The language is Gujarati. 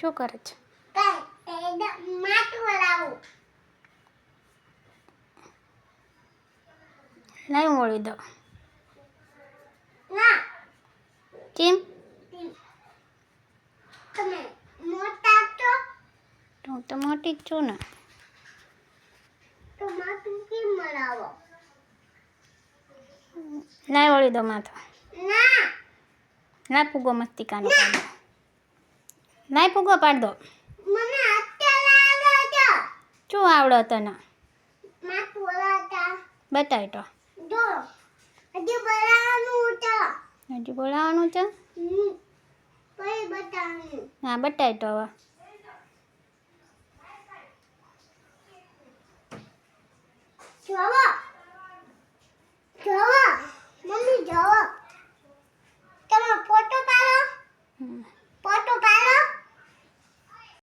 શું કરે છે? લાઈ હું વળી દઉં. કેમ? હું તો મોટી જ છું ને. લાઈ વળી દો માથું. ના ફૂગો મસ્તી કાનો પાડો. લાઈ ફૂગો પાડ દો. શું આવડો તને? બતાય તો. હજી બોલાવાનું છે? હા બતાય તો હવે.